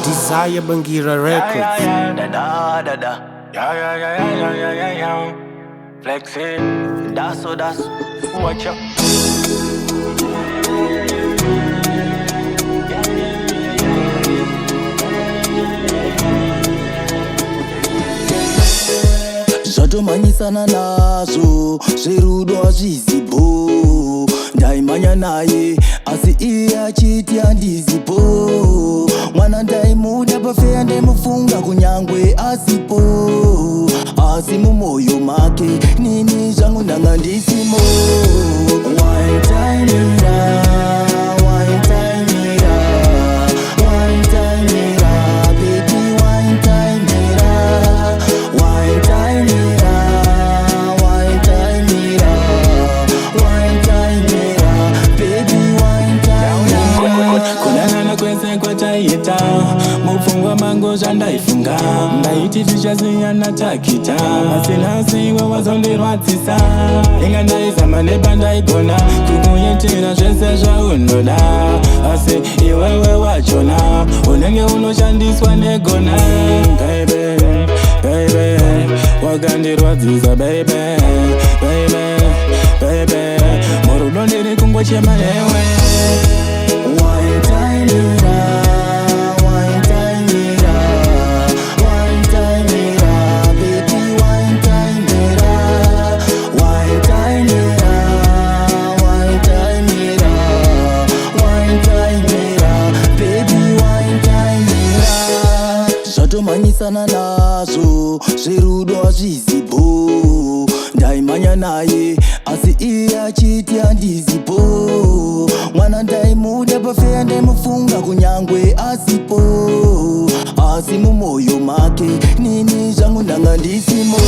Desire Bangira Records. Yeah. Flexing, that's watch out. Zvatomanyisana nazvo zverudo hazvizipo. Ndaimhanya naye asi iye achiti handizipo. Mwana ndaimuda pafeya ndaimufunga kunyangwe asipo. Asi mumwoyo make nini zvangu ndanga ndisimo. Wainditaimira, wainditaimira, wainditaimira, baby wainditaimira, wainditaimira, wainditaimira, wainditaimira, baby wainditaimira. Kunangana kwese kwataita mupfungwa mangu zvandaifunga. Ndaiti tichasiyana takita asi nhasi iwe wazondirwadzisa. Inga ndaizama nepandaigona kukuitira zvese zvaunoda, asi iwewe wachona unenge unoshandiswa negona. Baby, baby, wakandirwadzisa baby, baby, baby, murudo ndiri kungochema newe. Wainditaimira, wainditaimira, wainditaimira, baby wainditaimira, wainditaimira, wainditaimira, wainditaimira, baby wainditaimira. Zvatomhanyisana nazvo zverudo hazvizipo. Ndaimhanya naye asi iye achiti handizipo. Mwana ndaimuda pafeya ndaimufunga kunyangwe asipo. Asi mumwoyo make nini zvangu ndanga ndisimo.